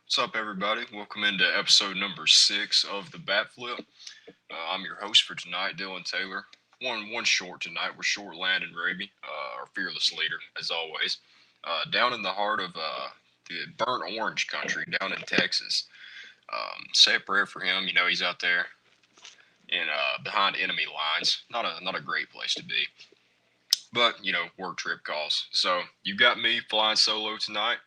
What's up, everybody? Welcome into episode number 6 of the Bat Flip. I'm your host for tonight, Dillon Taylor. One short tonight. We're short Landon Raby, our fearless leader, as always. Down in the heart of the burnt orange country, down in Texas. Say a prayer for him. You know he's out there in behind enemy lines. Not a great place to be. But work trip calls. So you've got me flying solo tonight.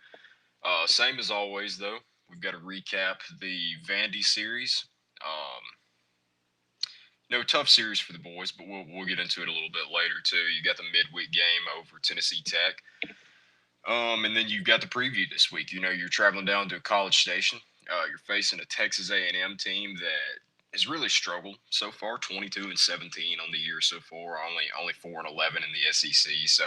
Same as always, though. We've got to recap the Vandy series. Um, no tough series for the boys, but we'll get into it a little bit later too. You got the midweek game over Tennessee Tech, and then you've got the preview this week. You know you're traveling down to a College Station. You're facing a Texas A&M team that has really struggled so far, 22-17 on the year so far, only 4-11 in the SEC. So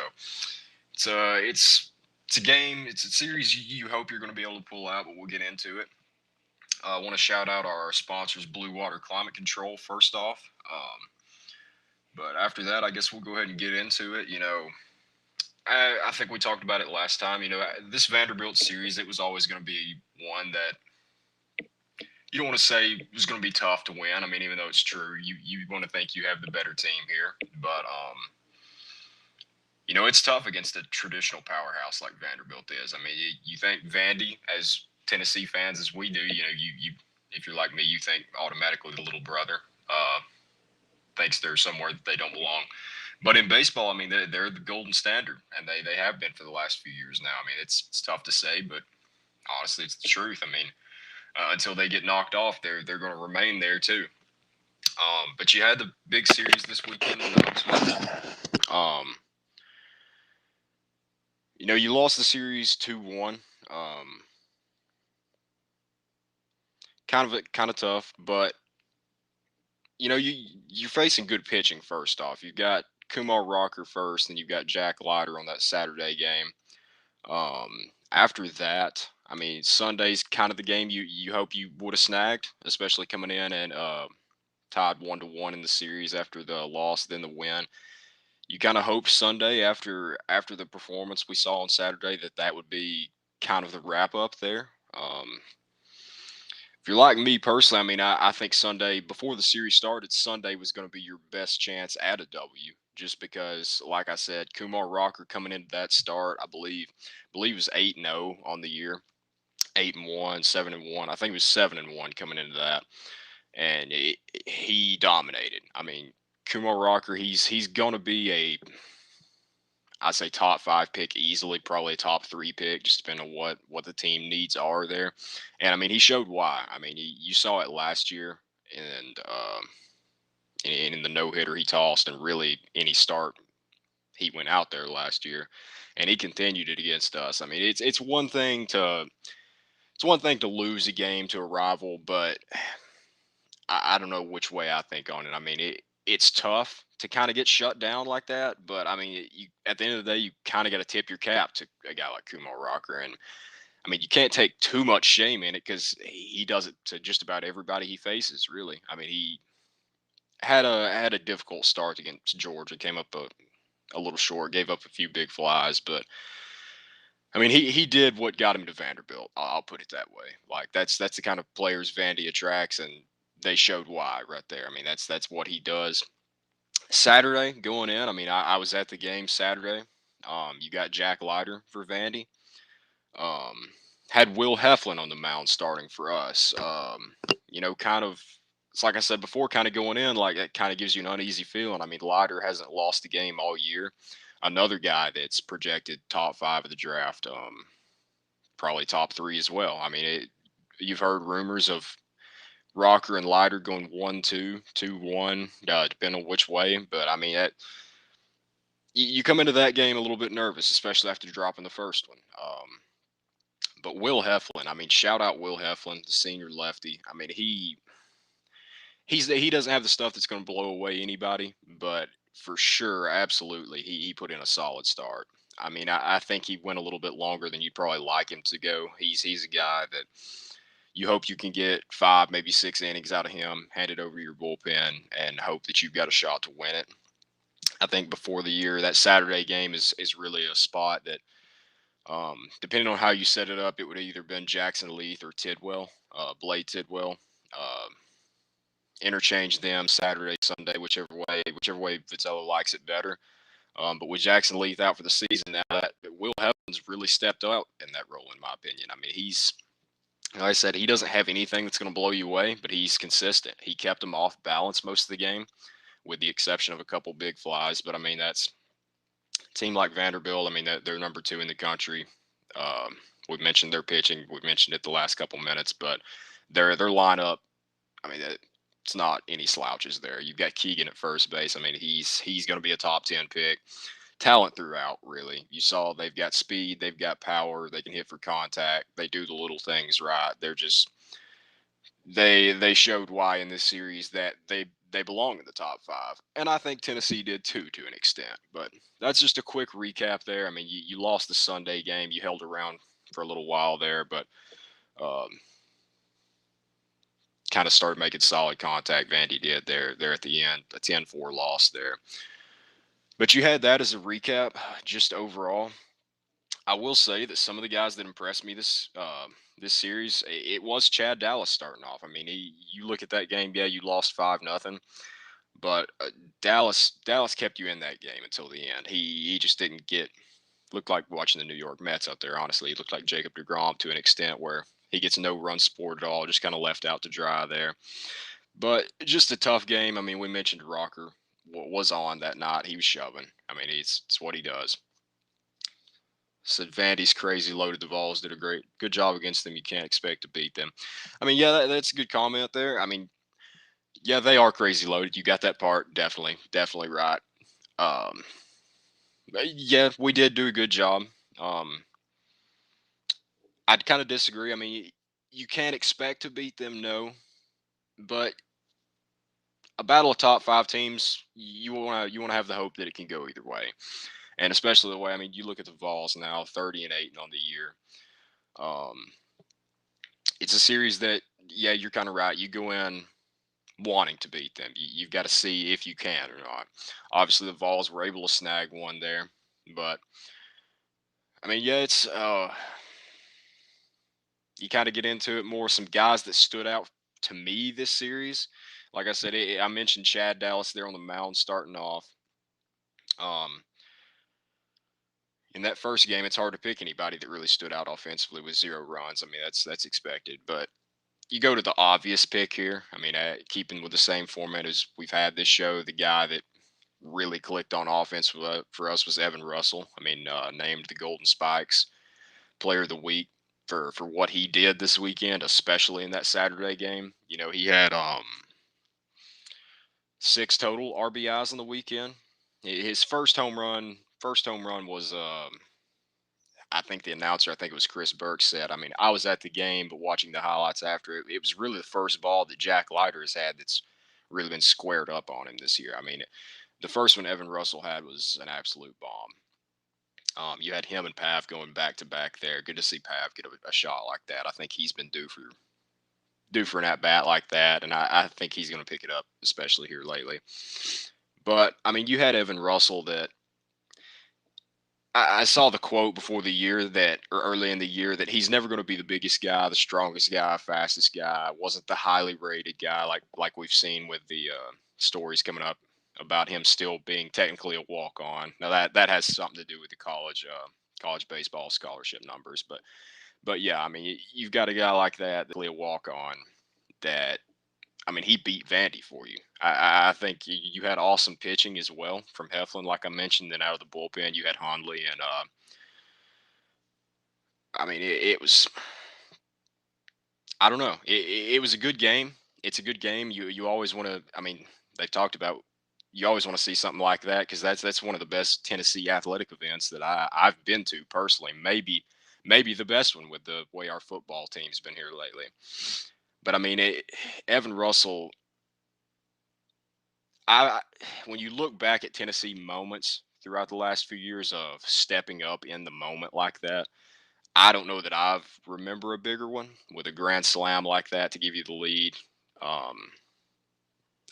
it's a game, it's a series you hope you're going to be able to pull out, but we'll get into it. I want to shout out our sponsors, Blue Water Climate Control, first off. But after that, I guess we'll go ahead and get into it. I think we talked about it last time. This Vanderbilt series, it was always going to be one that you don't want to say was going to be tough to win. I mean, even though it's true, you want to think you have the better team here. But, it's tough against a traditional powerhouse like Vanderbilt is. I mean, you think Vandy, as Tennessee fans as we do, you if you're like me, you think automatically the little brother thinks they're somewhere that they don't belong. But in baseball, I mean, they're the golden standard, and they have been for the last few years now. I mean, it's tough to say, but honestly, it's the truth. I mean, until they get knocked off, they're going to remain there too. But you had the big series this weekend in Knoxville. Um, you lost the series 2-1. Um, kind of tough, but you're facing good pitching first off. You've got Kumar Rocker first, and you've got Jack Leiter on that Saturday game. After that, I mean, Sunday's kind of the game you hope you would have snagged, especially coming in and tied 1-1 in the series after the loss, then the win. You kind of hope Sunday after the performance we saw on Saturday that would be kind of the wrap up there. If you're like me personally, I mean, I think Sunday, before the series started, Sunday was going to be your best chance at a W. Just because, like I said, Kumar Rocker coming into that start, I believe it was 8-0 on the year, 8-1, 7-1. I think it was 7-1 coming into that, and he dominated. I mean, Kumar Rocker, he's going to be I'd say top 5 pick easily, probably a top 3 pick, just depending on what the team needs are there. And I mean, he showed why. I mean, you saw it last year, and in the no hitter he tossed, and really any start he went out there last year, and he continued it against us. I mean, it's one thing to lose a game to a rival, but I don't know which way I think on it. I mean, it's tough to kind of get shut down like that, but I mean, at the end of the day, you kind of got to tip your cap to a guy like Kumar Rocker, and I mean, you can't take too much shame in it because he does it to just about everybody he faces. Really, I mean, he had a difficult start against Georgia, came up a little short, gave up a few big flies, but I mean, he did what got him to Vanderbilt. I'll put it that way. Like that's the kind of players Vandy attracts, and they showed why right there. I mean, that's what he does. Saturday going in, I mean, I was at the game Saturday. You got Jack Leiter for Vandy. Um, had Will Heflin on the mound starting for us. Kind of. It's like I said before, kind of going in, like it kind of gives you an uneasy feeling. I mean, Leiter hasn't lost a game all year. Another guy that's projected top 5 of the draft. Probably top 3 as well. I mean, you've heard rumors of Rocker and Leiter going 1-2, 2-1, depending on which way. But I mean, you come into that game a little bit nervous, especially after dropping the first one. But Will Heflin, I mean, shout out Will Heflin, the senior lefty. I mean, he doesn't have the stuff that's going to blow away anybody, but for sure, absolutely, he put in a solid start. I mean, I think he went a little bit longer than you'd probably like him to go. He's a guy that you hope you can get 5, maybe 6 innings out of him, hand it over to your bullpen, and hope that you've got a shot to win it. I think before the year, that Saturday game is really a spot that Depending on how you set it up, it would either been Jackson Leith or Tidwell, Blade Tidwell. Uh, Interchange them Saturday, Sunday, whichever way Vitello likes it better. But with Jackson Leith out for the season now, that Will Heaven's really stepped out in that role, in my opinion. I mean, he's like I said, he doesn't have anything that's going to blow you away, but he's consistent. He kept him off balance most of the game, with the exception of a couple big flies. But I mean, that's a team like Vanderbilt. I mean, they're number 2 in the country. We've mentioned their pitching. We've mentioned it the last couple minutes, but their lineup. I mean, it's not any slouches there. You've got Keegan at first base. I mean, he's going to be a top 10 pick. Talent throughout, really. You saw they've got speed, they've got power, they can hit for contact, they do the little things right. They're just they showed why in this series that they belong in the top 5, and I think Tennessee did too to an extent. But that's just a quick recap there. I mean, you lost the Sunday game, you held around for a little while there, but um, kind of started making solid contact. Vandy did there at the end, a 10-4 loss there. But you had that as a recap, just overall. I will say that some of the guys that impressed me this series, it was Chad Dallas starting off. I mean, you look at that game, yeah, you lost 5-0, but Dallas kept you in that game until the end. He just didn't get looked like watching the New York Mets out there. Honestly, he looked like Jacob DeGrom to an extent where he gets no run support at all, just kind of left out to dry there. But just a tough game. I mean, we mentioned Rocker was on that night. He was shoving. I mean, it's what he does. Said Vandy's crazy loaded. The Vols did a good job against them. You can't expect to beat them. I mean, yeah, that's a good comment there. I mean, yeah, they are crazy loaded. You got that part definitely right. Um, yeah, we did do a good job. Um, I'd kind of disagree. I mean, you can't expect to beat them, no, but a battle of top 5 teams, you want to have the hope that it can go either way, and especially the way. I mean, you look at the Vols now, 30-8 on the year. Um, it's a series that, yeah, you're kind of right. You go in wanting to beat them. You've got to see if you can or not. Obviously, the Vols were able to snag one there, but I mean, yeah, it's you kind of get into it more. Some guys that stood out to me this series, like I said, I mentioned Chad Dallas there on the mound starting off. Um, in that first game, it's hard to pick anybody that really stood out offensively with 0 runs. I mean, that's expected, but you go to the obvious pick here. I mean, keeping with the same format as we've had this show, the guy that really clicked on offense for us was Evan Russell. I mean, named the Golden Spikes Player of the Week for what he did this weekend, especially in that Saturday game. You know, he had 6 total RBIs on the weekend. His first home run was I think the announcer, I think it was Chris Burke, said, I mean, I was at the game, but watching the highlights after it, it was really the first ball that Jack Leiter has had that's really been squared up on him this year. I mean, the first one Evan Russell had was an absolute bomb. You had him and Pav going back to back there. Good to see Pav get a shot like that. I think he's been due for an at bat like that, and I think he's going to pick it up, especially here lately. But I mean, you had Evan Russell that I saw the quote before the year that, or early in the year, that he's never going to be the biggest guy, the strongest guy, fastest guy. Wasn't the highly rated guy like we've seen with the stories coming up about him still being technically a walk on. Now that has something to do with the college baseball scholarship numbers, but yeah, I mean you've got a guy like that, a walk on that. I mean, he beat Vandy for you. I think you had awesome pitching as well from Heflin, like I mentioned. Then out of the bullpen, you had Hundley, and I mean, it was. I don't know. It was a good game. It's a good game. You always want to. I mean, they've talked about. You always want to see something like that because that's one of the best Tennessee athletic events that I've been to personally. Maybe the best one with the way our football team's been here lately. But I mean, Evan Russell. I when you look back at Tennessee moments throughout the last few years of stepping up in the moment like that, I don't know that I've remember a bigger one with a grand slam like that to give you the lead. Um,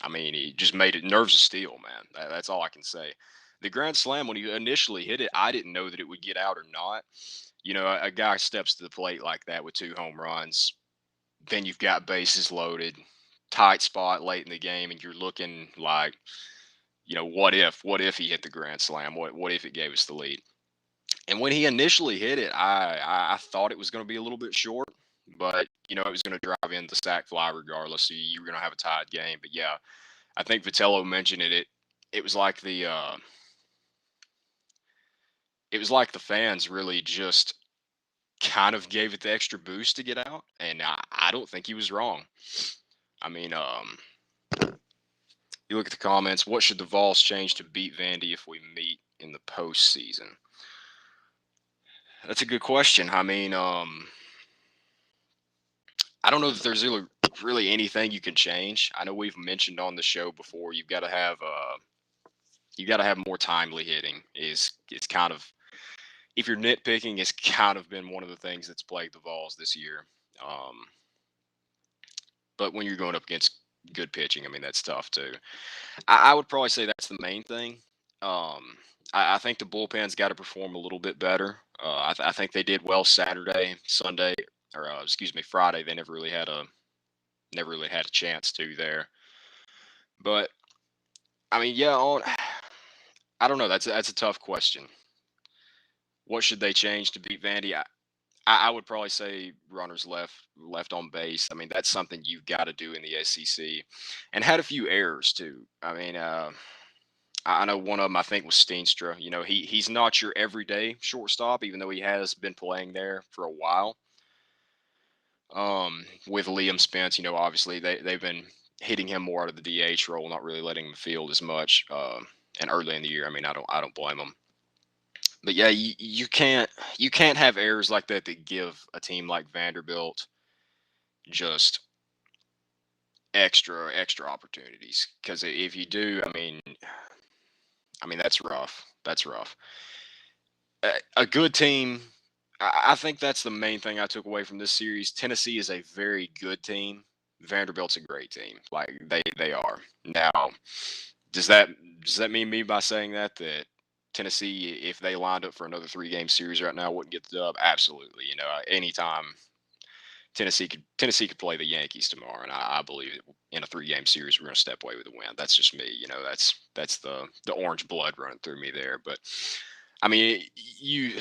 I mean, he just made it nerves of steel, man. That's all I can say. The grand slam when he initially hit it, I didn't know that it would get out or not. A guy steps to the plate like that with 2 home runs, then you've got bases loaded, tight spot late in the game, and you're looking like, what if he hit the grand slam? What if it gave us the lead? And when he initially hit it, I thought it was going to be a little bit short, but it was going to drive in the sac fly regardless. So you were going to have a tied game. But yeah, I think Vitello mentioned it. It was like the fans really just kind of gave it the extra boost to get out, and I don't think he was wrong. I mean, you look at the comments. What should the Vols change to beat Vandy if we meet in the postseason? That's a good question. I mean, I don't know that there's really anything you can change. I know we've mentioned on the show before. You got to have more timely hitting. It's kind of, if you're nitpicking, it's kind of been one of the things that's plagued the Vols this year. Um, but when you're going up against good pitching, I mean that's tough too. I would probably say that's the main thing. I think the bullpen's got to perform a little bit better. I think they did well Saturday, Sunday, or excuse me, Friday. They never really had a chance to there. But I mean, yeah, I don't know. That's a tough question. What should they change to beat Vandy? I would probably say runners left on base. I mean, that's something you've got to do in the SEC, and had a few errors too. I mean, I know one of them I think was Steenstra. He's not your everyday shortstop, even though he has been playing there for a while. With Liam Spence, obviously they've been hitting him more out of the DH role, not really letting him field as much. And early in the year, I mean, I don't blame him. But yeah, you can't have errors like that give a team like Vanderbilt just extra opportunities. Because if you do, I mean that's rough. That's rough. A good team. I think that's the main thing I took away from this series. Tennessee is a very good team. Vanderbilt's a great team. Like they are. Now, does that does that mean me by saying that Tennessee, if they lined up for another 3 game series right now, wouldn't get the dub? Absolutely. Anytime Tennessee could play the Yankees tomorrow, and I believe in a 3 game series we're going to step away with a win. That's just me. That's the orange blood running through me there. But I mean, you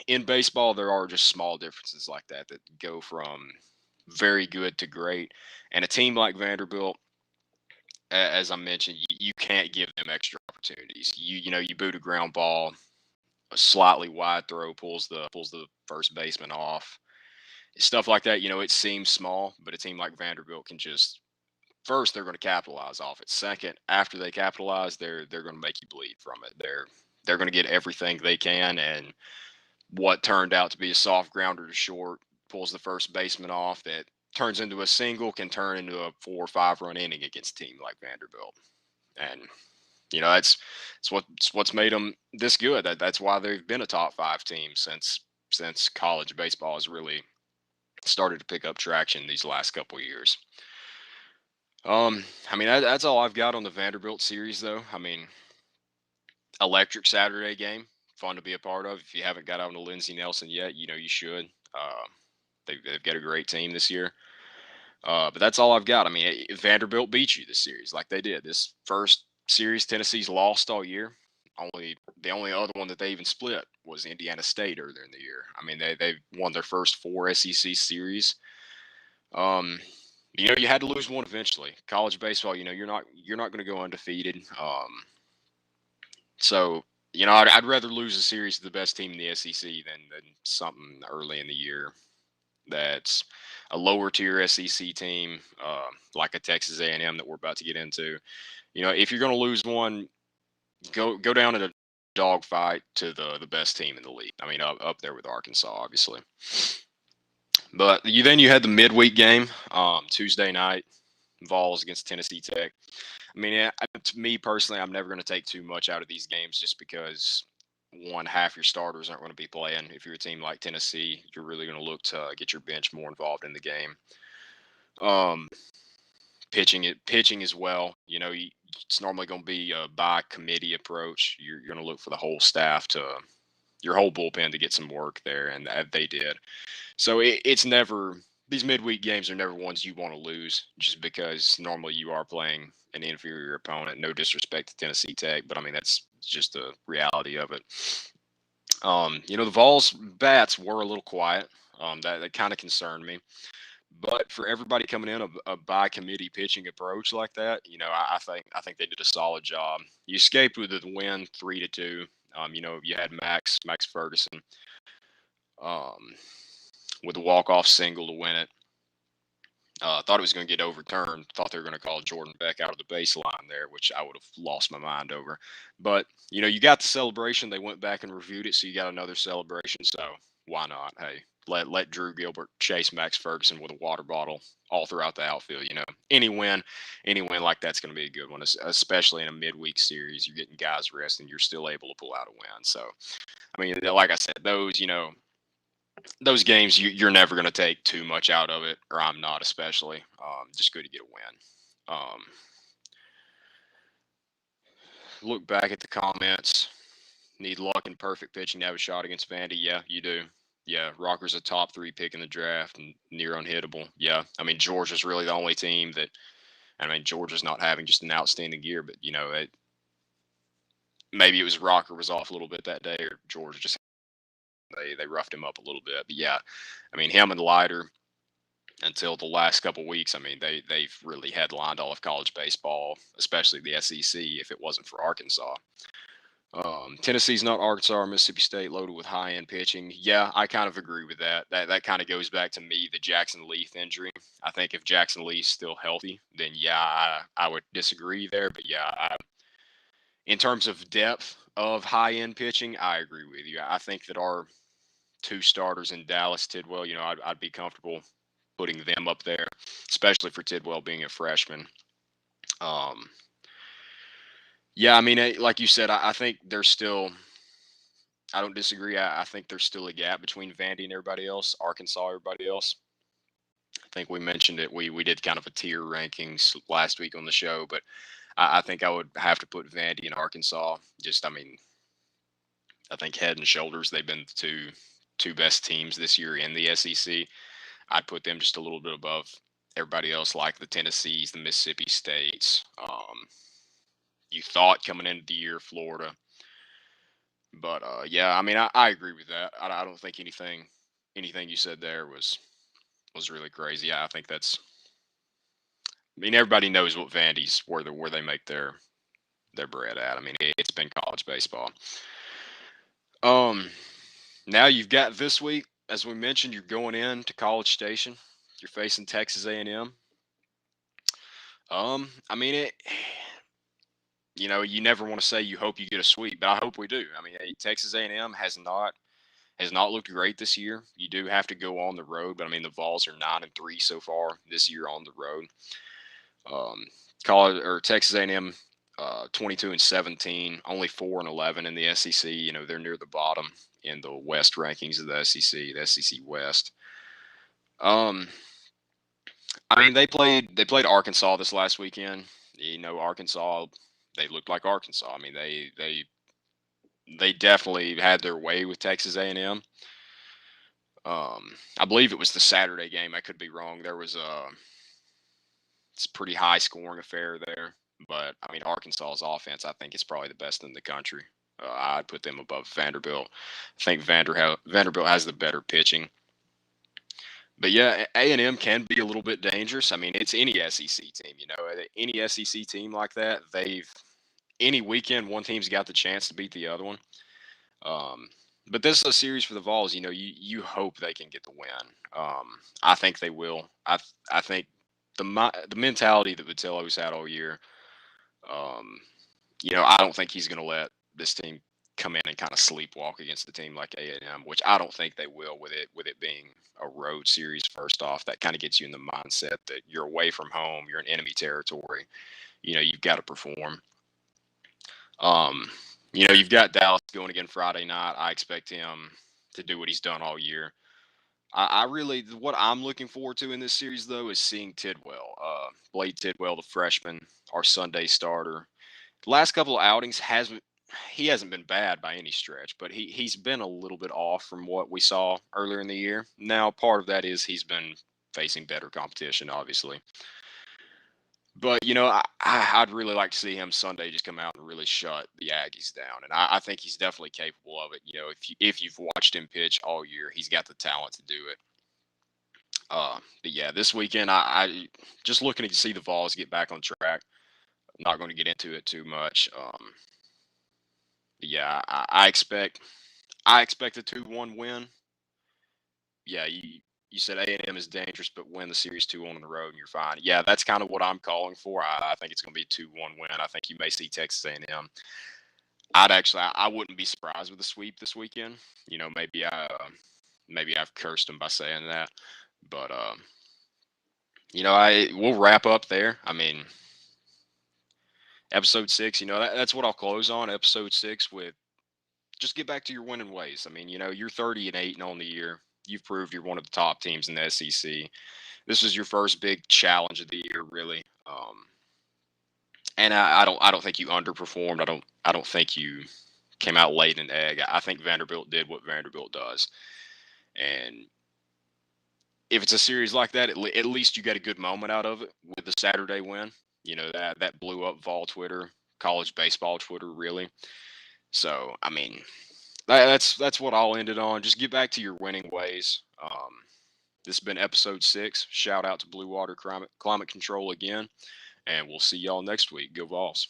in baseball there are just small differences like that go from very good to great, and a team like Vanderbilt, as I mentioned, you can't give them extra opportunities. You boot a ground ball, a slightly wide throw pulls the first baseman off, stuff like that. It seems small, but a team like Vanderbilt can just, first they're going to capitalize off it. Second, after they capitalize, they're going to make you bleed from it. They're going to get everything they can, and what turned out to be a soft grounder to short pulls the first baseman off that turns into a single, can turn into a 4 or 5 run inning against a team like Vanderbilt. And that's what's made them this good. That's why they've been a top 5 team since college baseball has really started to pick up traction these last couple of years. I mean that's all I've got on the Vanderbilt series, though. I mean, electric Saturday game, fun to be a part of. If you haven't got out to Lindsey Nelson yet, you should. They've got a great team this year. But that's all I've got. I mean, Vanderbilt beat you this series like they did. This first series, Tennessee's lost all year. The only other one that they even split was Indiana State earlier in the year. I mean, they won their first 4 SEC series. Um, you had to lose one eventually. College baseball, you're not going to go undefeated. So I'd rather lose a series to the best team in the SEC than something early in the year that's a lower tier SEC team, like a Texas A&M that we're about to get into. If you're going to lose one, go down in a dogfight to the best team in the league. I mean, up there with Arkansas, obviously. But you had the midweek game, Tuesday night, Vols against Tennessee Tech. I mean, to me personally, I'm never going to take too much out of these games just because one half your starters aren't going to be playing. If you're a team like Tennessee, you're really going to look to get your bench more involved in the game. Um, pitching as well. It's normally going to be a by committee approach. You're going to look for the whole staff to your whole bullpen to get some work there, and they did. So it's never, these midweek games are never ones you want to lose, just because normally you are playing an inferior opponent. No disrespect to Tennessee Tech, but I mean that's just the reality of it. The Vols bats were a little quiet. That kind of concerned me. But for everybody coming in a by committee pitching approach like that, I think they did a solid job. You escaped with the win 3-2. You had Max Ferguson um, with a walk off single to win it. Thought it was going to get overturned. Thought they were going to call Jordan Beck out of the baseline there, which I would have lost my mind over. But you got the celebration. They went back and reviewed it, so you got another celebration. So why not? Hey, let Drew Gilbert chase Max Ferguson with a water bottle all throughout the outfield. Any win like that's going to be a good one, especially in a midweek series. You're getting guys resting. You're still able to pull out a win. So I mean, like I said, those games you're never going to take too much out of it, or I'm not, especially. Just good to get a win. Look back at the comments. Need luck and perfect pitching to have a shot against Vandy. Yeah, you do. Yeah, Rocker's a top 3 pick in the draft and near unhittable. Yeah, I mean Georgia's really the only team that. I mean Georgia's not having just an outstanding year, but maybe it was Rocker was off a little bit that day, or Georgia just they roughed him up a little bit. But yeah, I mean him and Leiter until the last couple weeks. I mean they've really headlined all of college baseball, especially the SEC. If it wasn't for Arkansas. Tennessee's not Arkansas or Mississippi State loaded with high-end pitching. Yeah, I kind of agree with that. That kind of goes back to me, the Jackson Leaf injury. I think if Jackson Lee's still healthy, then yeah, I would disagree there. But yeah, in terms of depth of high-end pitching, I agree with you. I think that our 2 starters in Dallas, Tidwell, I'd be comfortable putting them up there, especially for Tidwell being a freshman. Yeah, I mean, like you said, I think there's still. I don't disagree. I think there's still a gap between Vandy and everybody else, Arkansas, everybody else. I think we mentioned it. We did kind of a tier rankings last week on the show, but I think I would have to put Vandy and Arkansas. I mean, I think head and shoulders they've been the two best teams this year in the SEC. I'd put them just a little bit above everybody else, like the Tennessees, the Mississippi States. You thought coming into the year, Florida. But yeah, I mean, I agree with that. I don't think anything you said there was really crazy. I think that's. I mean, everybody knows what Vandy's where they make their bread at. I mean, it's been college baseball. Now you've got this week, as we mentioned, you're going in to College Station. You're facing Texas A&M. I mean it. You never want to say you hope you get a sweep, but I hope we do. I mean, Texas A&M has not looked great this year. You do have to go on the road, but I mean the Vols are 9-3 so far this year on the road. College or Texas A&M, 22-17, only 4-11 in the SEC. They're near the bottom in the West rankings of the SEC West. I mean they played Arkansas this last weekend. Arkansas, they looked like Arkansas. I mean they definitely had their way with Texas A&M. I believe it was the Saturday game. I could be wrong. There was it's a pretty high scoring affair there. But I mean, Arkansas's offense, I think, is probably the best in the country. I'd put them above Vanderbilt. I think Vanderbilt has the better pitching. But yeah, A&M can be a little bit dangerous. I mean, it's any SEC team. Any SEC team like that, any weekend one team's got the chance to beat the other one. But this is a series for the Vols. You hope they can get the win. I think they will. I think the mentality that Vitello's had all year. I don't think he's going to let this team come in and kind of sleepwalk against a team like A&M, which I don't think they will with it being a road series. First off, that kind of gets you in the mindset that you're away from home, you're in enemy territory. You've got to perform. You've got Dallas going again Friday night. I expect him to do what he's done all year. What I'm looking forward to in this series, though, is seeing Tidwell. Blade Tidwell, the freshman, our Sunday starter. The last couple of outings he hasn't been bad by any stretch, but he's been a little bit off from what we saw earlier in the year. Now, part of that is he's been facing better competition, obviously. But I'd really like to see him Sunday just come out and really shut the Aggies down, and I think he's definitely capable of it. If you've watched him pitch all year, he's got the talent to do it. But yeah, this weekend I just looking to see the Vols get back on track. I'm not going to get into it too much. But yeah, I expect a 2-1 win. Yeah, you said A&M is dangerous, but win the series 2-1 on the road and you're fine. Yeah, that's kind of what I'm calling for. I think it's going to be a 2-1 win. I think you may see Texas A&M. I wouldn't be surprised with a sweep this weekend. Maybe I've cursed them by saying that, but we'll wrap up there. I mean, episode 6. That's what I'll close on. Episode 6 with just get back to your winning ways. I mean, you're 30-8 on the year. You've proved you're one of the top teams in the SEC. This is your first big challenge of the year, really. And I don't think you underperformed. I don't think you came out late in the egg. I think Vanderbilt did what Vanderbilt does. And if it's a series like that, at least you got a good moment out of it with the Saturday win. That blew up Vol Twitter, college baseball Twitter, really. So I mean, that's what I'll end it on. Just get back to your winning ways. This has been episode 6. Shout out to Blue Water Climate Control again, and we'll see y'all next week. Go Vols.